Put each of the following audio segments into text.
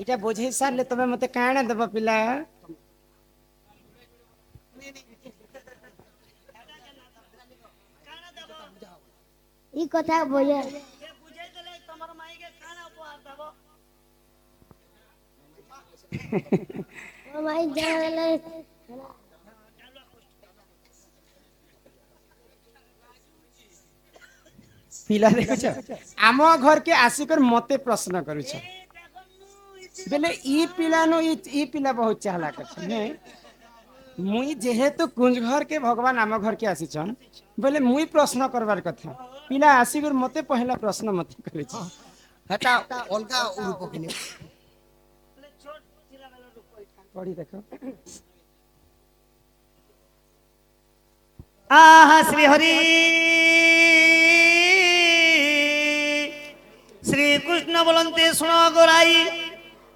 इटा बुझे सारे तबे मते काणे दब पिला ई कथा बोले माई जाले पिला देखुछ आम घर के आसिकर मते प्रश्न करूछ बेले ई पिला नो ई पिला बहुत चाहला करछ मुई जेहेतु कुंज घर के भगवान आम घर के आसीछन बोले मुई प्रश्न करवार कथा पिला आसिकर मते पहला प्रश्न मते करिछ हेटा अलगा रूप के पढ़ी देखो आहा श्री हरि श्री कृष्ण बोलते सुन गोराई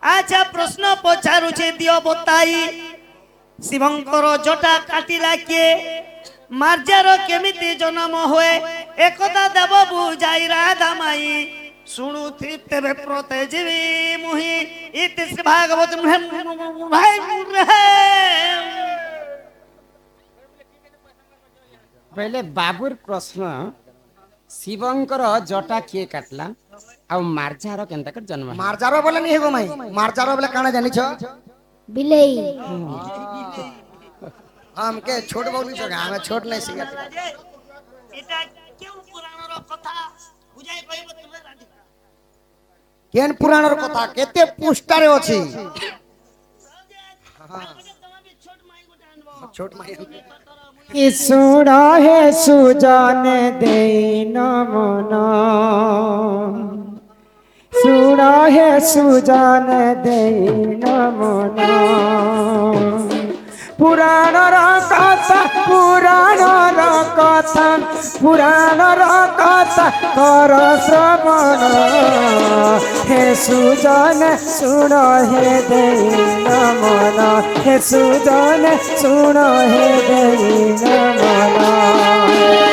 अच्छा प्रश्न पचारुचे दियो बताई शिवंकर जटा काटिला किए मार्जार केमिति जन्म हुए एकदा देव बुझाई राधा माई शुणु तेरे प्रते जीवी मुहि इति श्री भागवत पहले बाबुर प्रश्न शिवंकर जटा किए काटला आ मार्जार केनता कर जन्म मार्जार बोले नहीं हेगो माई मार्जार बोले काना जानी छ बिलेई हम के छोट बोली छ हमें छोट नहीं सिखा এটা কেউ পুরাণর কথা বুঝাই পাইব তুমি রাধিকা केन पुराणर कथा केते पुष्टारे अछि छोट माई सुण हे सुजन देन मन सुण हे सुजन देन मन पुराणर कथा पुराणर कथा पुराणर कथा कर श्रवण हे सुजन सुण हे देन मन हे सुजन सुण हे देन मन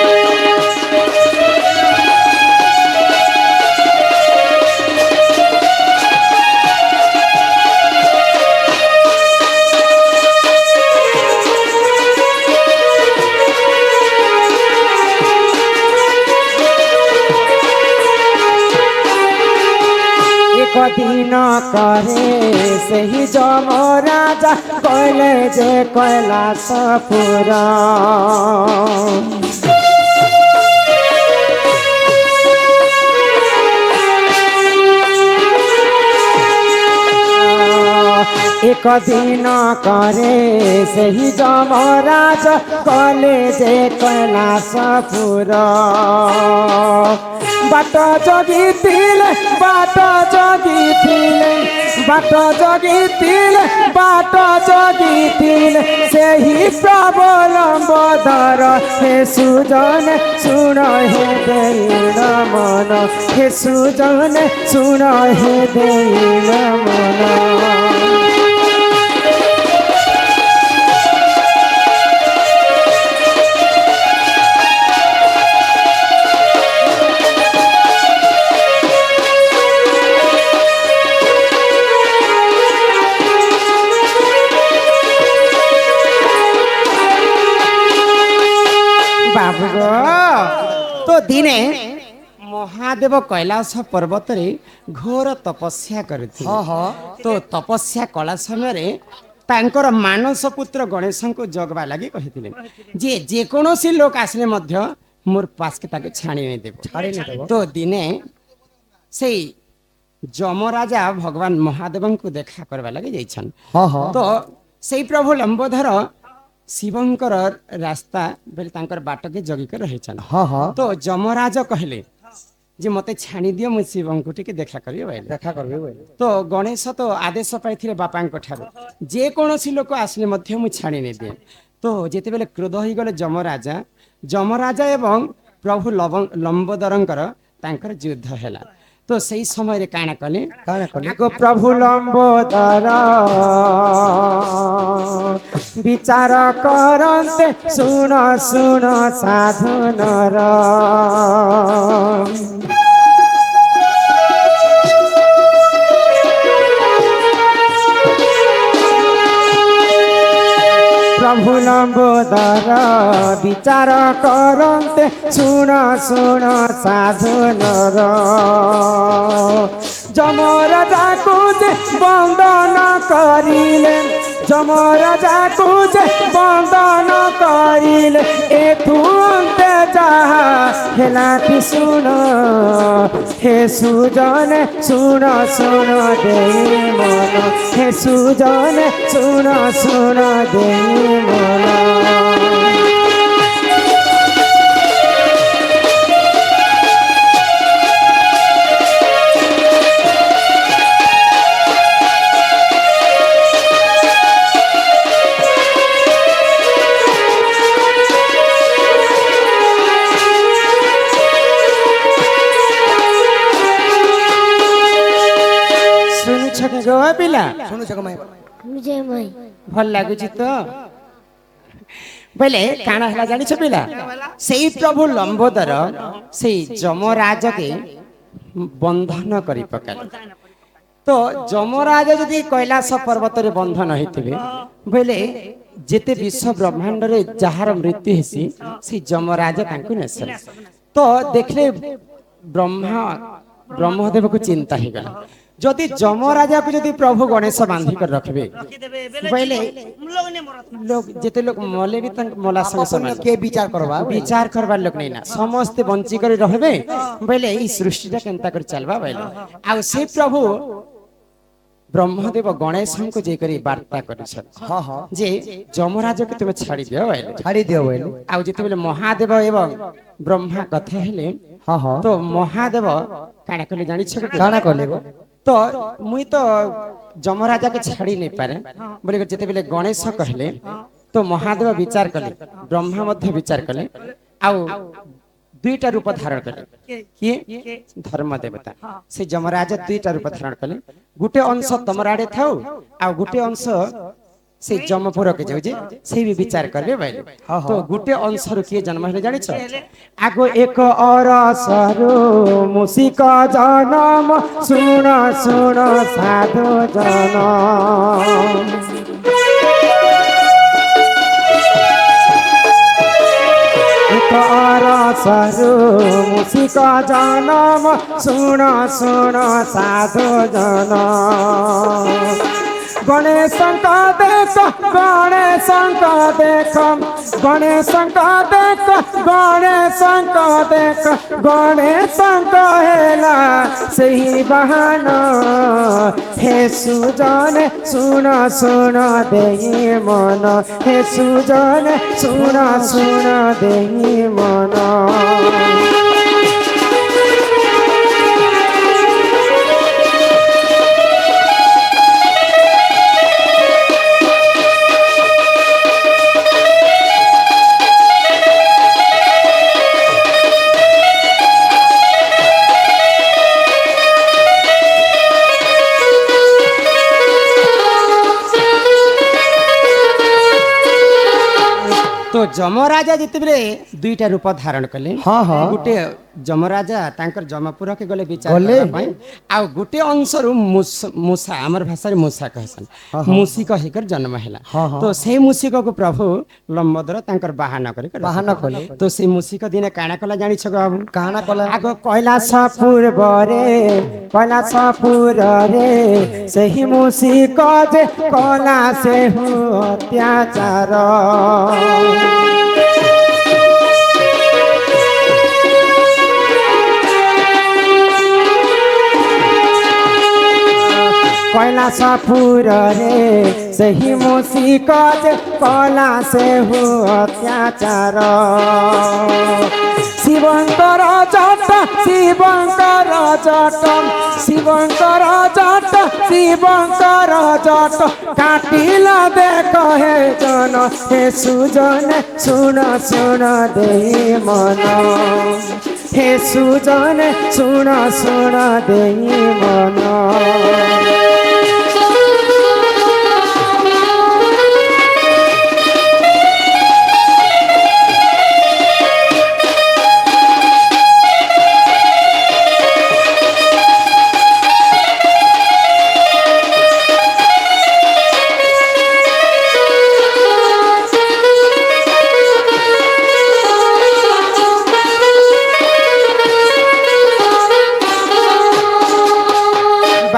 दिन करे सही जम राजा कहले जे कैलासपुरा एक दिन करे सही जम राजा कहले जे कैलासपुरा बाट जगिथिले बाट जगिथिले बाट जगिथिले बाट जगिथिले सेही प्रबलम्बोदर हे सुजन सुण हे देन मन हे सुजन सुण हे देन मन तो दिने महादेव कैलाश पर्वत रे घोर तपस्या करथि तो तपस्या कला समय तांकर मानस पुत्र गणेश को जगवा लगी कहिथिले जे जे कोनोसी लोक आसले मध्य मोर पास के ताके छाणी नै देबो तो दिने से जमराजा भगवान महादेव को देखा करवा लगी जाइछन तो से प्रभु लंबोधर शिवंकर रास्ता बेले तांकर बाट के जगी कर रहिछन तो जमराज कहले जे मते छाणी दियो मु शिवंको टिके देखा करबे तो गणेश तो आदेश पाइथिले बापांको ठारो जे कोनोसी लोक आसले मध्य मु छाणी नै दिए तो जेते बेले क्रोध होई गले जमराजा एवं प्रभु लंबोदरंकर तांकर युद्ध हैला तो सही समय रे काना कले आगो प्रभु लंबोदर विचार करन्ते सुन सुन साधु नर প্রভু লম্বোদর বিচার করন্তে শুণ শুণ সাধু নর যমরাজাকু যে বন্দন করিলে যমরাজাকু যে বন্দন করিলে এথু অন্তে যাহা হেলা কি শুণ হে সুজনে শুণ শুণ দেই মন হে সুজনে শুণ শুণ দেই মন গো পিলা শুনুছ মাই मुझे माई ভাল লাগুছি তো বলে কাଣା হেলা জানিছ পিলা সেই প্রভু লম্বোদর সেই যমরাজকে বন্ধন করি পকালে তো যমরাজ যদি কৈলাস পর্বতরে বন্ধন হইতিবে বলে যেতে বিশ্ব ব্রহ্মাণ্ডরে যাহার মৃত্যু হেসি সেই যমরাজ তাঙ্কু নেসে তো দেখলে ব্রহ্মদেবকে চিন্তা হয়ে গেল যদি যমরাজাকে যদি প্রভু গণেশ বাঁধি করে রাখবে বলে লোক যেতে লোক মলে বি তাঙ্ক মলা সঙ্গে সমান কে বিচার করবা বিচার করবার লোক নাই না সমস্তে বঞ্চি করে রহবে বলে এই সৃষ্টিটা কেনতা করে চলবা বলে আর সে প্রভু ব্রহ্মদেব গণেশଙ୍କୁ ଯାଇକରି ବାର୍ତ୍ତା କରିଛନ୍ତି ହଁ ହଁ ଯେ ଯମରାଜକୁ ତୁମେ ଛାଡ଼ି ଦିଅ ବୋଇଲେ ଛାଡ଼ି ଦିଅ ବୋଇଲେ ଆଉ ଯେତେବେଳେ ମହାଦେବ ଏବଂ ବ୍ରହ୍ମା କଥା ହେଲେ ହଁ ହଁ ତ ମହାଦେବ କାଣା କଲେ ଜାଣିଛ କି? କାଣା କଲେ ଗୋ ତ ମୁଇଁ ତ ଯମରାଜାকে ଛାଡ଼ି ନେଇ ପାରେ ବୋଲି ଯେତେବେଳେ ଗଣେଶ କହିଲେ ତ ମହାଦେବ ବିଚାର କଲେ ବ୍ରହ୍ମା ମଧ୍ୟ ବିଚାର କଲେ ଆଉ ଦୁଇଟା ରୂପ ଧାରଣ କଲେ କିଏ ଧର୍ମ ଦେବତା ସେ ଯମରାଜ ଦୁଇଟା ରୂପ ଧାରଣ କଲେ ଗୋଟେ ଅଂଶ ତମର ଆଡେ ଥାଉ ଆଉ ଗୋଟେ ଅଂଶ ସେ ଯମପୁରକେ ଯାଉଛି ସେଇ ବି ବିଚାର କରିବେ ବୋଇଲେ ତ ଗୋଟେ ଅଂଶରୁ କିଏ ଜନ୍ମ ହେଲେ ଜାଣିଛ ଆଗ ଏକ ଅରସରୁ ମୁସିକ ଜନମ ଶୁଣ ଶୁଣ ସାଧୁ ଜନ ରସରୁ ମୁସିକ ଜନମ ଶୁଣ ଶୁଣ ସାଧୁ ଜନ ଗଣେଶଙ୍କ ଦେଖ ଗଣେଶଙ୍କ ଦେଖ ଗଣେଶଙ୍କ ଦେଖ ଗଣେଶଙ୍କ ଦେଖ ଗଣେଶଙ୍କ ହେଲା ସେହି ବାହନ ହେ ସୁଜନେ ଶୁଣ ଶୁଣ ଦେଇ ମନ ହେ ସୁଜନେ ଶୁଣ ଶୁଣ ଦେଇ ମନ तो जमराजा जितेबले दुईटा रूप धारण कले हाँ, हाँ। गोटे जमराजा तांकर जमपुर के गले विचार गले? करबा पई आ गोटे अंशरु मूसा हमर भाषा रे मूसा कहसन मूसी कहिकर जन्म हैला हाँ, हाँ। तो से मूसिक को प्रभु लंबोदर तांकर बाहन करे बाहन कले। तो से मूसिक दिने काना कला जानि छ बाबू काना कला? आगो कैलासपुर बरे कैलासपुर रे सही मूसिक जे कला से हो अत्याचार कैलासपुर रे सही मूसिक जे कला से हो अत्याचार शिवंकर जट शिवंकर जट शिवंकर जट शिवंकर जट काटिला देख हे जन हे सुजन सुन सुन दे मन हे सुजन सुन सुन दे मन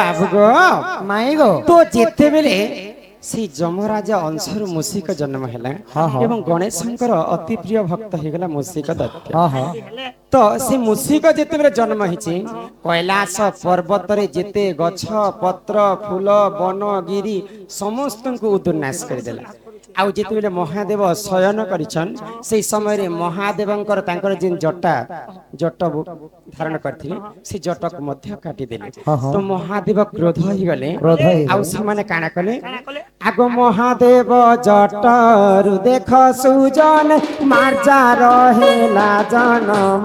ବାବୁ ଗୋ ମାଇ ଗୋ তো ଯେତେବେଳେ সেই যমরাজ ଅଂଶରୁ ମୂଷିକ ଜନ୍ମ ହେଲା ଏବଂ ଗଣେଶଙ୍କର ଅତି ପ୍ରିୟ ଭକ୍ତ ହେଇଗଲା ମୂଷିକ ଦୈତ୍ୟ। ହଁ ହଁ ତ ସେ ମୂଷିକ ଯେତେବେଳେ ଜନ୍ମ ହେଇଛି କୈଳାସ ପର୍ବତରେ ଯେତେ ଗଛ ପତ୍ର ଫୁଲ ବନ ଗିରି ସମସ୍ତଙ୍କୁ ଉଦ୍ନାଶ କରିଦେଲା। ଆଉ ଯେତେବେଳେ ମହାଦେବ ଶୟନ କରିଛନ୍ ସେଇ ସମୟରେ ମହାଦେବଙ୍କର ତାଙ୍କର ଯେନ୍ ଜଟ ଧାରଣ କରିଥିଲେ ସେ ଜଟକୁ ମଧ୍ୟ କାଟିଦେଲେ। ତ ମହାଦେବ କ୍ରୋଧ ହେଇଗଲେ ଆଉ ସେମାନେ କାଣା କଲେ ଆଗ ମହାଦେବ ଜଟରୁ ଦେଖ ସୁଜନ ମାର୍ଜା ରହିଲା ଜନମ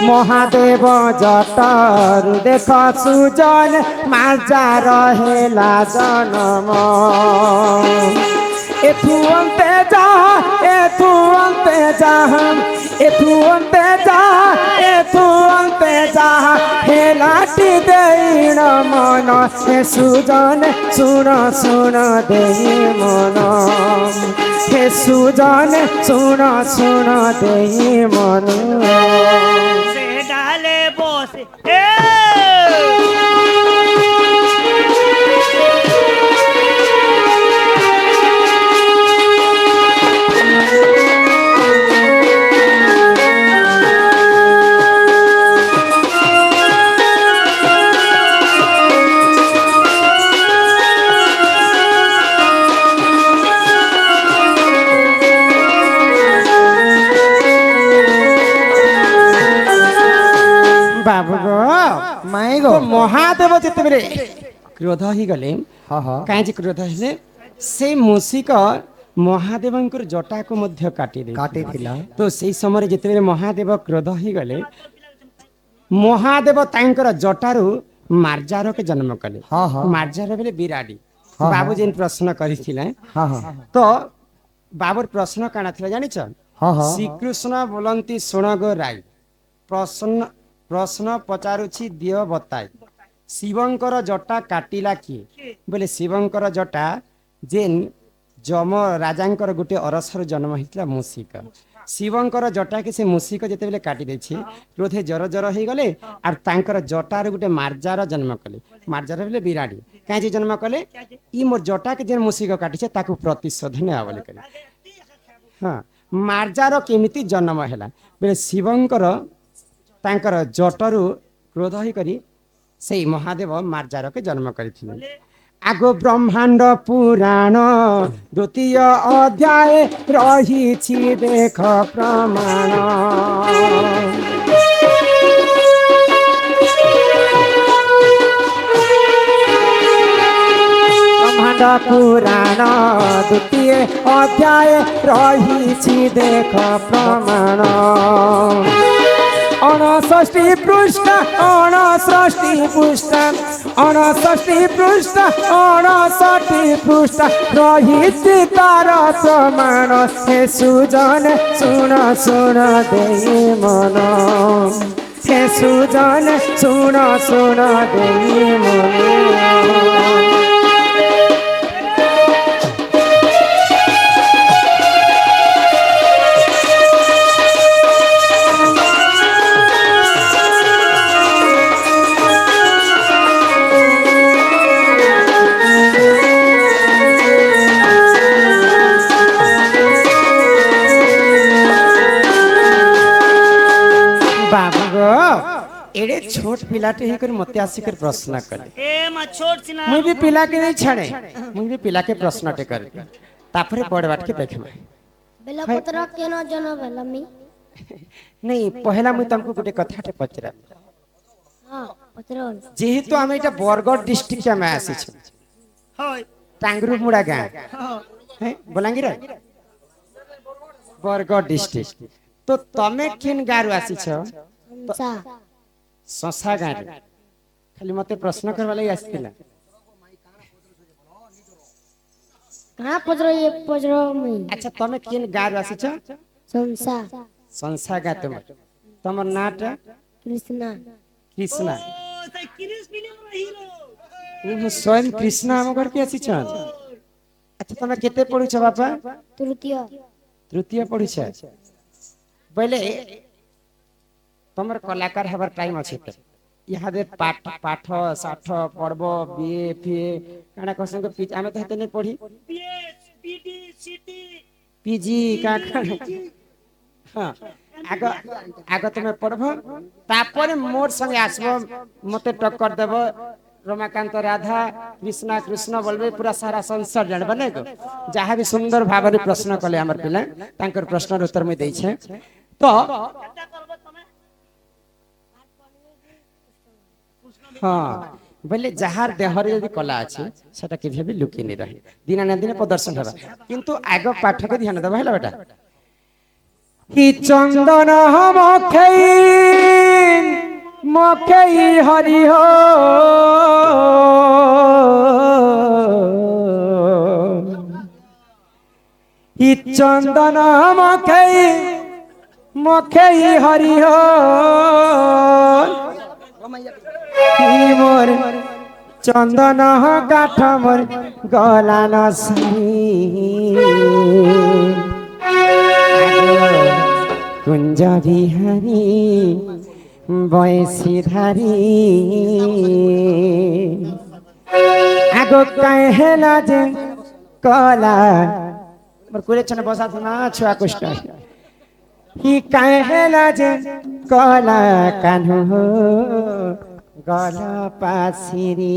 মহাদেব জটরু দেখ সুজন মার্জা রহেলা জনম এথু অন্তে যাহা এথু অন্তে যাহা এথু অন্তে যাহা এথু অন্তে যাহা হেলাটি দেইন মন হে সুজন শুণ শুণ দেই মন হে সুজন শুণ শুণ দেই মন সে ডালে বসে এ বাবু গো মাই গো মহাদেব যেତେବେଳେ କ୍ରୋଧ ହେଇଗଲେ ହଁ ହଁ କାହିଁକି କ୍ରୋଧ ହେଲେ ସେ ମୂଷିକ ମହାଦେବଙ୍କର ଜଟାକୁ ମଧ୍ୟ କାଟିଦେଲେ କାଟିଥିଲା ତ ସେଇ ସମୟରେ ଯେତେବେଳେ ମହାଦେବ କ୍ରୋଧ ହେଇଗଲେ ମହାଦେବ ତାଙ୍କର ଜଟାରୁ ମାର୍ଜାରକେ ଜନ୍ମ କଲେ। ହଁ ହଁ ମାର୍ଜାର ବେଲେ ବିରାଡ଼ି ହଁ, ବାବୁ ହଁ। ଯେନ୍ ପ୍ରଶ୍ନ କରିଥିଲେ ହଁ ହଁ ତ ବାବୁର ପ୍ରଶ୍ନ କାଣା ଥିଲା ଜାଣିଛ ହଁ ହଁ ଶ୍ରୀକୃଷ୍ଣ ବୋଲନ୍ତି ଶୁଣ ଗୋ ରାଇ ପ୍ରଶ୍ନ ପଚାରୁଛି ଦିଅ ବତାଇ ଶିବଙ୍କର ଜଟା କାଟିଲା କିଏ ବୋଲେ ଶିବଙ୍କର ଜଟା ଯେନ୍ ଯମ ରାଜାଙ୍କର ଗୋଟେ ଅରସର ଜନ୍ମ ହେଇଥିଲା ମୂଷିକ ଶିବଙ୍କର ଜଟାକେ ସେ ମୂଷିକ ଯେତେବେଳେ କାଟି ଦେଇଛି କ୍ରୋଧେ ଜର ଜର ହେଇଗଲେ ଆଉ ତାଙ୍କର ଜଟାରେ ଗୋଟେ ମାର୍ଜାର ଜନ୍ମ କଲେ। ମାର୍ଜାର ବୋଲେ ବିରାଡ଼ି କାହିଁକି ଜନ୍ମ କଲେ ଇ ମୋର ଜଟାକେ ଯେନ୍ ମୂଷିକ କାଟିছে ତାକୁ ପ୍ରତିଶୋଧ ନେବା ବୋଲି କଲେ। ହଁ ମାର୍ଜାର କେମିତି ଜନ୍ମ ହେଲା ବୋଲେ ଶିବଙ୍କର ତାଙ୍କର ଜଟରୁ କ୍ରୋଧ ହେଇକରି ସେଇ ମହାଦେବ ମାର୍ଜାରକେ ଜନ୍ମ କରିଥିଲେ। ଆଗ ବ୍ରହ୍ମାଣ୍ଡ ପୁରାଣ ଦ୍ୱିତୀୟ ଅଧ୍ୟାୟ ରହିଛି ଦେଖ ପ୍ରମାଣ ବ୍ରହ୍ମାଣ୍ଡ ପୁରାଣ ଦ୍ୱିତୀୟ ଅଧ୍ୟାୟ ରହିଛି ଦେଖ ପ୍ରମାଣ অনষষ্ঠী পৃষ্ঠ অনষষ্ঠী পৃষ্ঠ অনষষ্ঠী পৃষ্ঠ অনষষ্ঠী পৃষ্ঠ রহিছি তার প্রমাণ হে সুজন শুণ শুণ দেই মন হে সুজন শুণ শুণ দেই মন एड़े छोट पिलाटे ही कर मते आसिकर प्रश्न करे ए मा छोट सिना मुई भी पिला के नहीं छाड़े मुई भी पिला के प्रश्न टे करे तापरे पढ़ बाट के देखमे बेलपत्र केनो जन भेलमी नहीं पहला मुई तुमको गोटे कथाटे पचरा हां पत्र जेहेतु आमे एटा बरगढ़ डिस्ट्रिक्ट में आसी छ होय टांगरू मुड़ा गां हो है बलांगीर बरगढ़ डिस्ट्रिक्ट तो तमे किन गारू आसी छ सा संसा गाँ खाली मते प्रश्न करवा लगी आसतिला कहाँ पत्र ये पत्र में अच्छा तमे किन गारू आसी छ संसा संसा गाँ तमर नाटा कृष्णा कृष्णा ओ से क्रिस फिल्म रो हीरो वो स्वयं कृष्णा हम घर के आसी छ আচ্ছা তুমি কেতে পড়িছ বাপা? তৃতীয় তৃতীয় পড়িছ বলে তোমার কলাকার হবার টাইম আছে তো ইহাদে পাঠ পাঠ সাঠ পড়ব বিয়ে ফিয়ে কাଣା কসম আমি তো হেতে নেই পড়ি পিজি হ্যাঁ আগ আগ তুমি পড়ব তারপরে মোর সঙ্গে আসব মতে টক্কর দেব রমাকান্ত রাধা কৃষ্ণা কৃষ্ণ বলবে পুরা সারা সংসার জানবে না যাহা বি সুন্দর ভাবে প্রশ্ন কলে আমার পিলা তাঙ্কর প্রশ্নের উত্তর মুই দেইছে তো হ্যাঁ বলে যাহার দেহরে যদি কলা আছে সেটা কেবে বি লুকিয়ে নি রহে দিনা না দিনে প্রদর্শন হবে কিন্তু আগ পাঠকে ধ্যান দেবা হলো বেটা কি চন্দন মখেই মখেই হরি হো কি চন্দন মখেই মখেই হরি হো মোর চন্দন কাঠ মোর গলান কুঞ্জ বিহারী বয়সী ধারী আগ কাহেলা যে কলা মোর কুড়েছনে বসা না ছুয়া কুষ্ট হি কাহেলা যে কলা কানু গলা পাশিরি